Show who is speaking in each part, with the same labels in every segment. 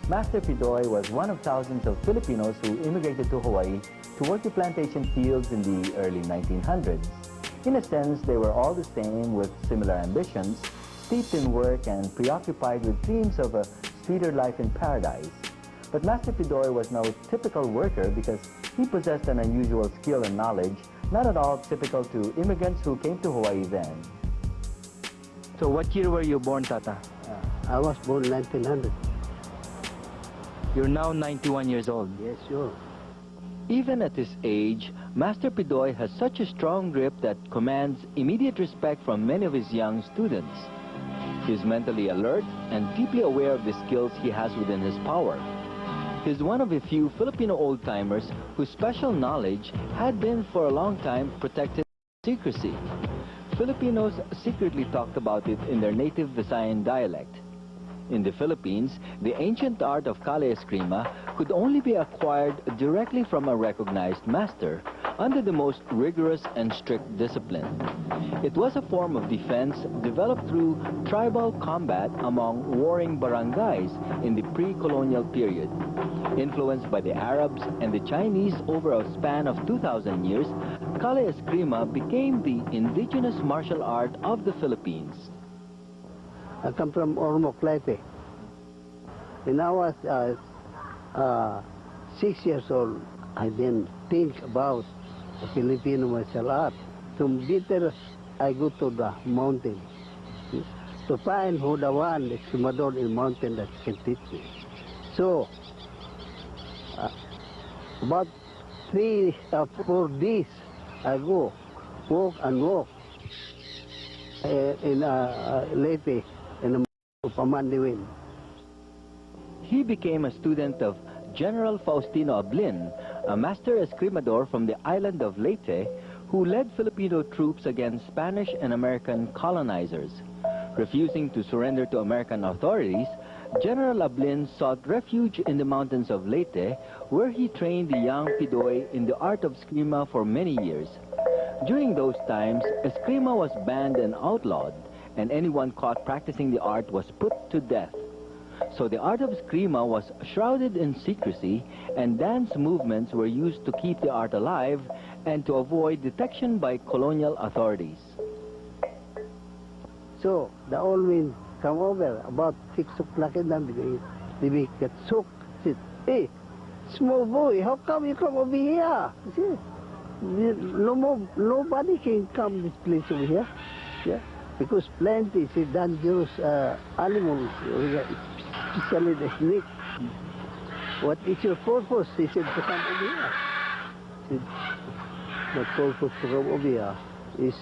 Speaker 1: Master Pidoy was one of thousands of Filipinos who immigrated to Hawaii to work the plantation fields in the early 1900s. In a sense, they were all the same with similar ambitions, steeped in work and preoccupied with dreams of a sweeter life in paradise. But Master Pidoy was no typical worker because he possessed an unusual skill and knowledge, not at all typical to immigrants who came to Hawaii then. So what year were you born, Tata?
Speaker 2: I was born 1900.
Speaker 1: You're now 91 years old.
Speaker 2: Yes, sure.
Speaker 1: Even at this age, Master Pidoy has such a strong grip that commands immediate respect from many of his young students. He's mentally alert and deeply aware of the skills he has within his power. He's one of a few Filipino old-timers whose special knowledge had been for a long time protected secrecy. Filipinos secretly talked about it in their native Visayan dialect. In the Philippines, the ancient art of kale eskrima could only be acquired directly from a recognized master under the most rigorous and strict discipline. It was a form of defense developed through tribal combat among warring barangays in the pre-colonial period. Influenced by the Arabs and the Chinese over a span of 2,000 years, kale eskrima became the indigenous martial art of the Philippines.
Speaker 2: I come from Ormoc, Leyte. When I was 6 years old, I then think about the Filipino martial art. So later, I go to the mountain to find who the one, the Extremador in the mountain that can teach me. So, about 3 or 4 days, I go, walk and walk in Leyte.
Speaker 1: He became a student of General Faustino Ablin, a master escrimador from the island of Leyte, who led Filipino troops against Spanish and American colonizers. Refusing to surrender to American authorities, General Ablin sought refuge in the mountains of Leyte, where he trained the young Pidoy in the art of eskrima for many years. During those times, eskrima was banned and outlawed, and anyone caught practicing the art was put to death. So the art of eskrima was shrouded in secrecy, and dance movements were used to keep the art alive and to avoid detection by colonial authorities.
Speaker 2: So the old men come over about 6 o'clock in the morning. They get soaked. Said, "Hey, small boy, how come you come over here?" See, nobody can come this place over here. Yeah. Because plenty is dangerous animals, especially the snake. What is your purpose? He said, to come over here. He said, the purpose to come over here is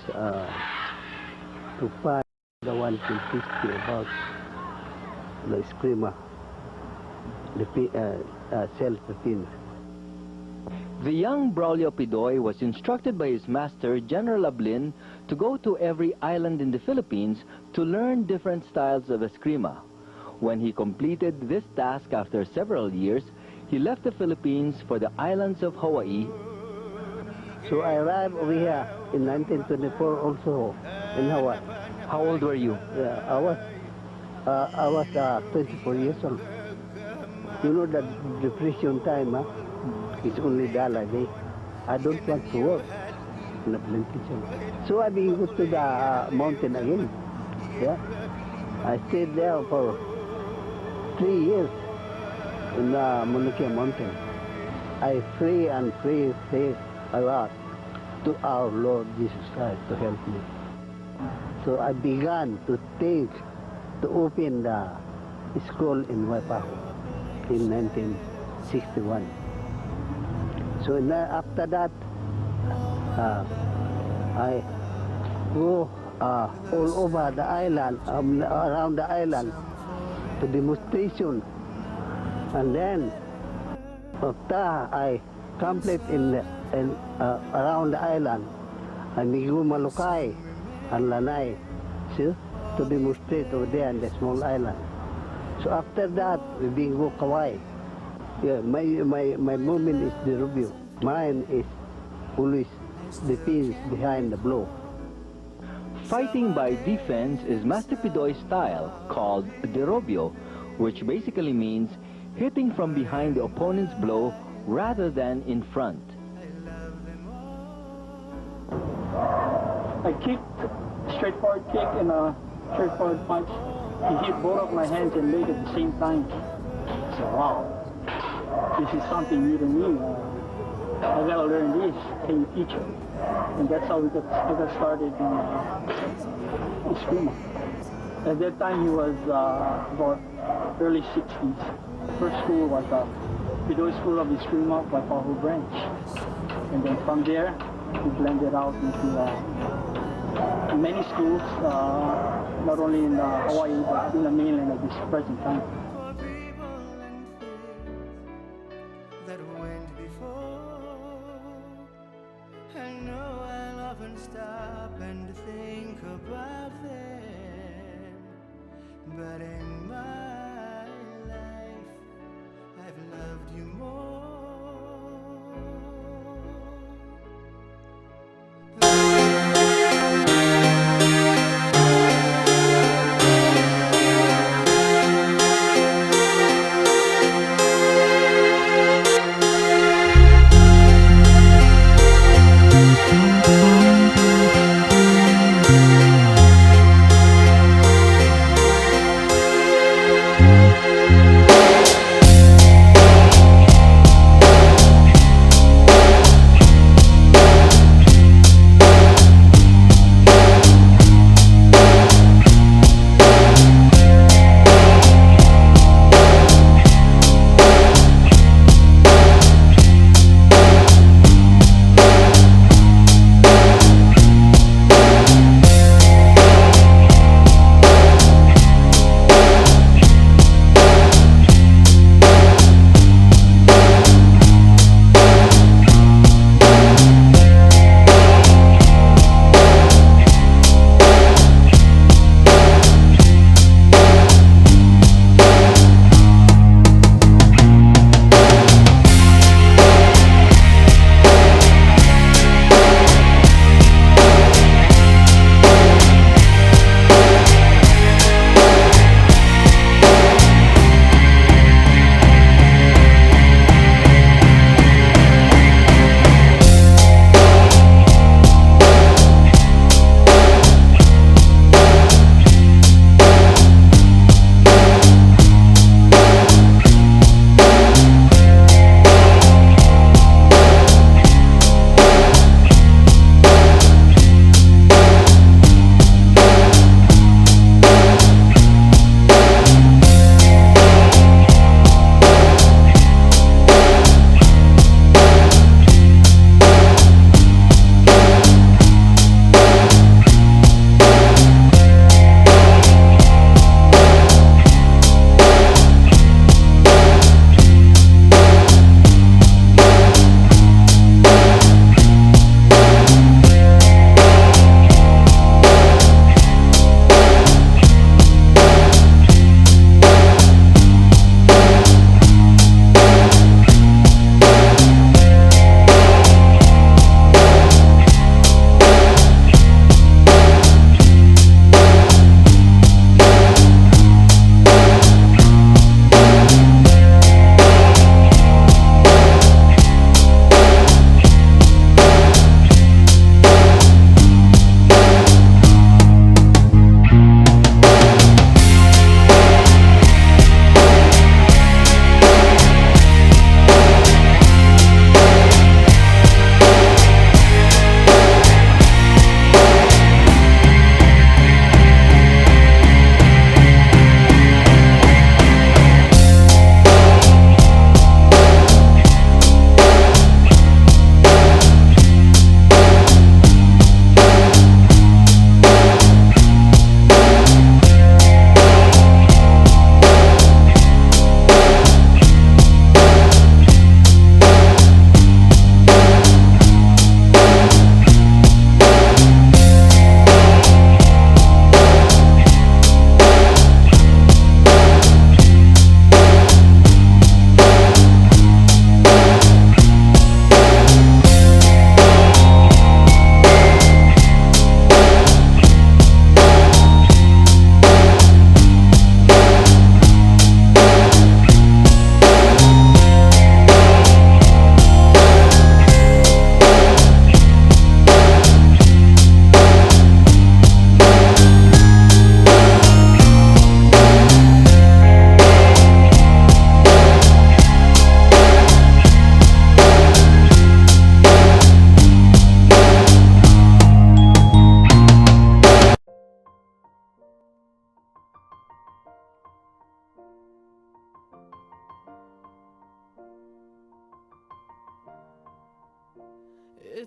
Speaker 2: to find the one who can teach you about the eskrima, the self-defense.
Speaker 1: The young Braulio Pidoy was instructed by his master, General Ablin, to go to every island in the Philippines to learn different styles of eskrima. When he completed this task after several years, he left the Philippines for the islands of Hawaii.
Speaker 2: So I arrived over here in 1924 also in Hawaii.
Speaker 1: How old were you?
Speaker 2: I was 24 years old. You know that depression time, huh? It's only $1 a day. I don't want to work in the plantation. So I began to the mountain again. Yeah, I stayed there for 3 years in the Monukia mountain. I pray and pray a lot to our Lord Jesus Christ to help me. So I began to think to open the school in Waipahu in 1961. So after that, I go all over the island, around the island, to demonstration. And then, after I complete around the island, I go Malukai and Lanai, see, to demonstrate over there in the small island. So after that, we go Kauai. Yeah, my movement is Derobio. Mine is always defense behind the blow.
Speaker 1: Fighting by defense is Master Pidoy's style, called Derobio, which basically means hitting from behind the opponent's blow rather than in front.
Speaker 3: I kicked straightforward kick and a straightforward punch. He hit both of my hands and leg at the same time. I said, wow, this is something new to me. I gotta learn this. Can you teach it? And that's how I got started in Eskrima. At that time, he was about early 60s. First school was Pidoi School of Eskrima by Pahu branch. And then from there, we blended out into many schools, not only in Hawaii, but in the mainland at this present time.
Speaker 4: That went before, I know I'll often stop and think about them, but in my life, I've loved you more.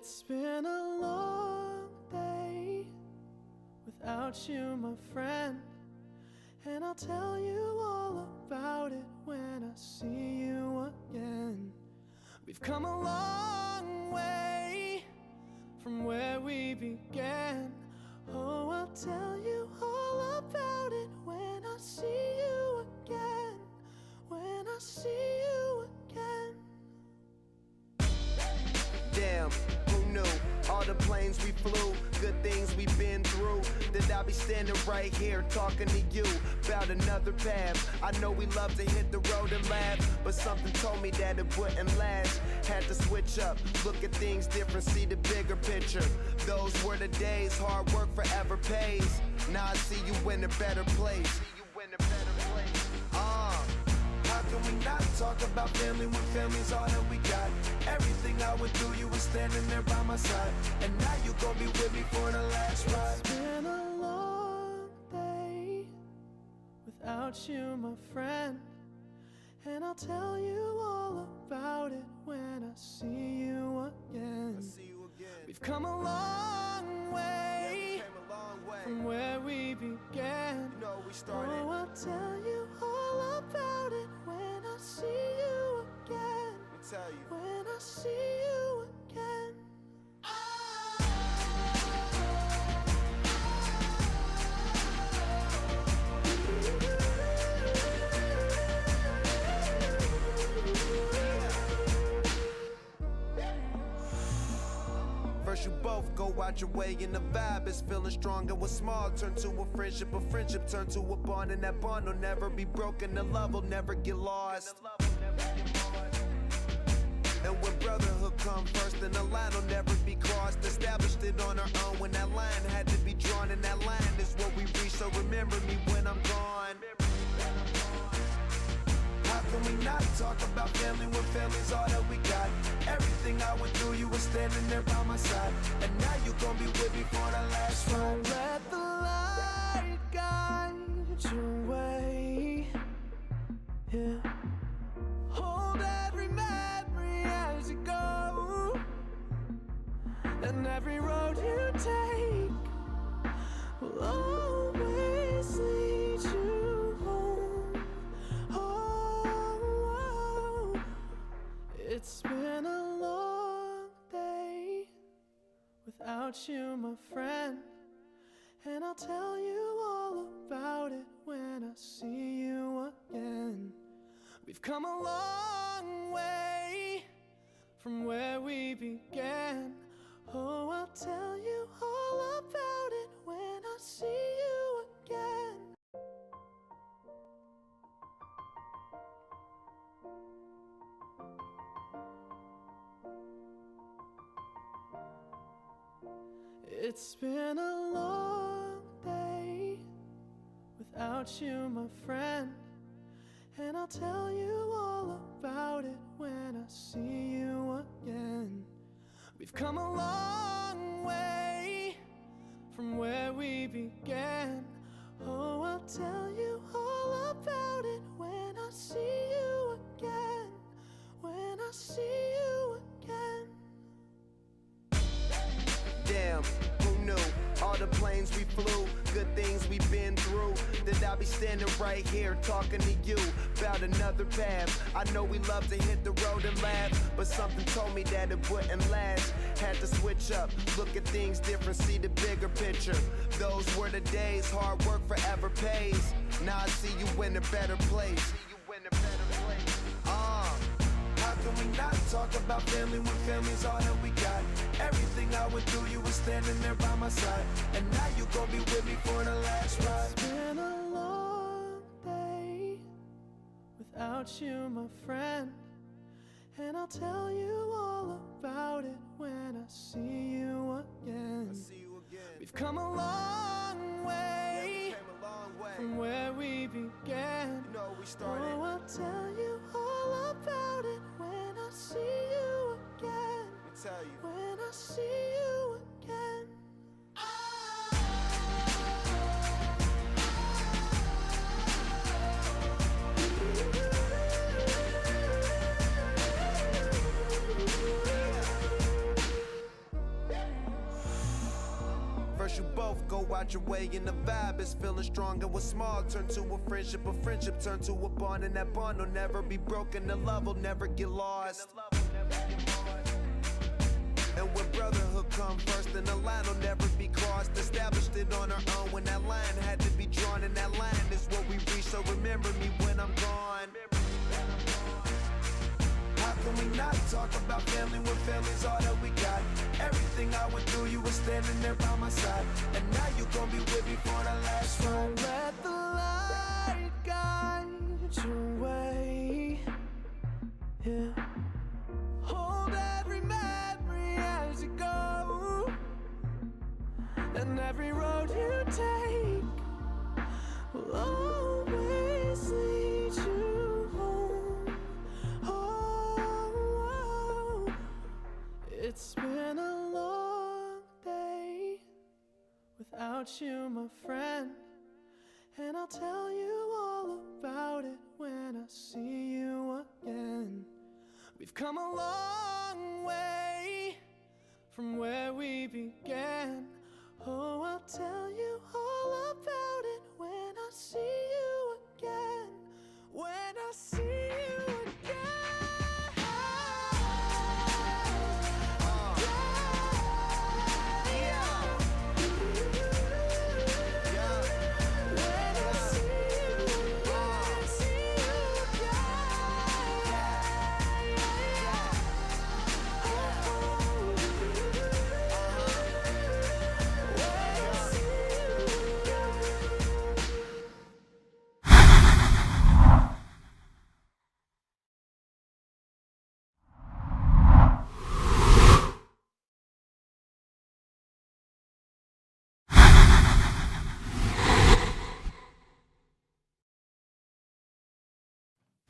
Speaker 4: It's been a long day without you, my friend, and I'll tell you all about it when I see you again. We've come a long way from where we began. Oh, I'll tell you all about it when I see you again. When I see you again.
Speaker 5: Damn, who knew? All the planes we flew, good things we've been through. That I'll be standing right here talking to you about another path. I know we love to hit the road and laugh, but something told me that it wouldn't last. Had to switch up, look at things different, see the bigger picture. Those were the days, hard work forever pays. Now I see you in a better place. How can we not talk about family when family's all that we got? Everything I went through, you were standing there by my side, and now you gon' be with me for the last ride.
Speaker 4: It's been a long day without you, my friend, and I'll tell you all about it when I see you again. We've come a long way from where we began. Oh, I'll tell you all about it when I see you again. When I see you again.
Speaker 5: First you both go out your way and the vibe is feeling strong, and what's small turn to a friendship turn to a bond, and that bond will never be broken, the love will never get lost. And when brotherhood come first, then the line will never be crossed. Established it on our own when that line had to be drawn, and that line is what we reach, so remember me when I'm gone. How can we not talk about family when family's all that we got? Everything I went through, you were standing there by my side, and now you gon' be with me for the last ride.
Speaker 4: Let the light guide your way. Yeah. Hold every memory as you go, and every road you take will always lead you home. Oh, it's been a long day without you, my friend, and I'll tell you all about it when I see you again. We've come a long way from where we began. Oh, I'll tell you all about it when I see you again. It's been a long day without you, my friend, and I'll tell you all about it when I see you again. We've come a long way from where we began. Oh, I'll tell you all about it when I see you again. When I see you again.
Speaker 5: Damn, who knew? All the planes we flew, good things we've been through. That I'll be standing right here talking to you about another path. I know we love to hit the road and laugh, but something told me that it wouldn't last. Had to switch up, look at things different, see the bigger picture. Those were the days, hard work forever pays. Now I see you in a better place. How can we not talk about family when family's all that we got? Everything I went through, you were standing there by my side, and now you gon' be with me for the last ride.
Speaker 4: It's been a long day without you, my friend, and I'll tell you all about it when I see you again. We've come a long way from where we began. Oh, I'll tell you all about it when I see you again. When I see you again.
Speaker 5: both go out your way, and the vibe is feeling strong. And what's small turn to a friendship turn to a bond, and that bond will never be broken. The love will never get lost. And when brotherhood come first, then the line will never be crossed. Established it on our own when that line had to be drawn, and that line is what we reach. So remember me when I'm gone. How can we not talk about family when family's all that we got? Everything I went through, you were standing there by my side, and now you gon' be with me for the last ride.
Speaker 4: Let the light guide your way. Yeah. Hold every memory as you go, and every road you take will always lead you home. Oh, it's been a long day without you, my friend, and I'll tell you all about it when I see you again. We've come a long way from where we began. Oh, I'll tell you all about it when I see you again. When I see you again.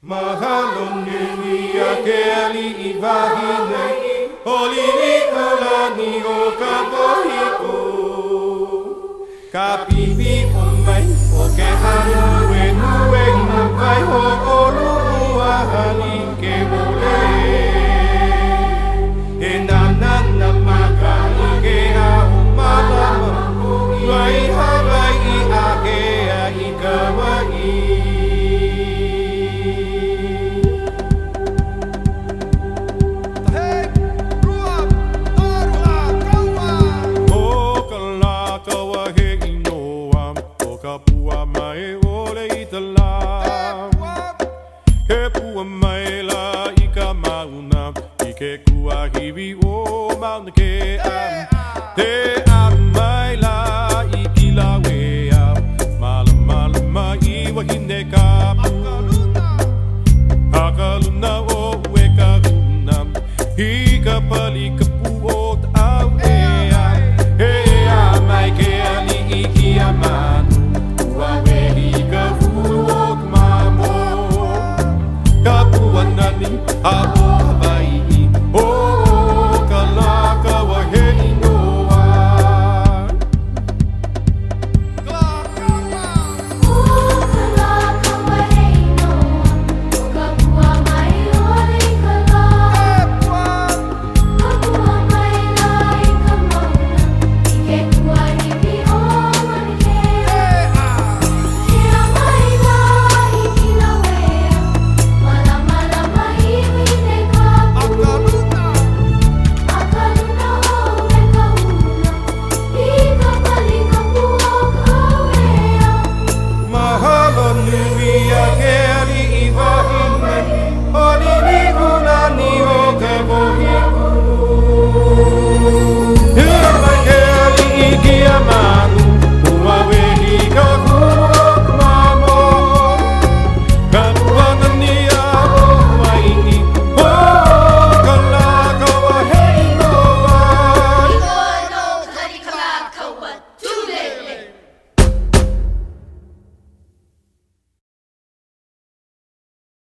Speaker 6: Mahalon nini akeli ivahine Holili kolani o kapohiko Kapipi umay o kehanu Wenueng mabai ho olu uahan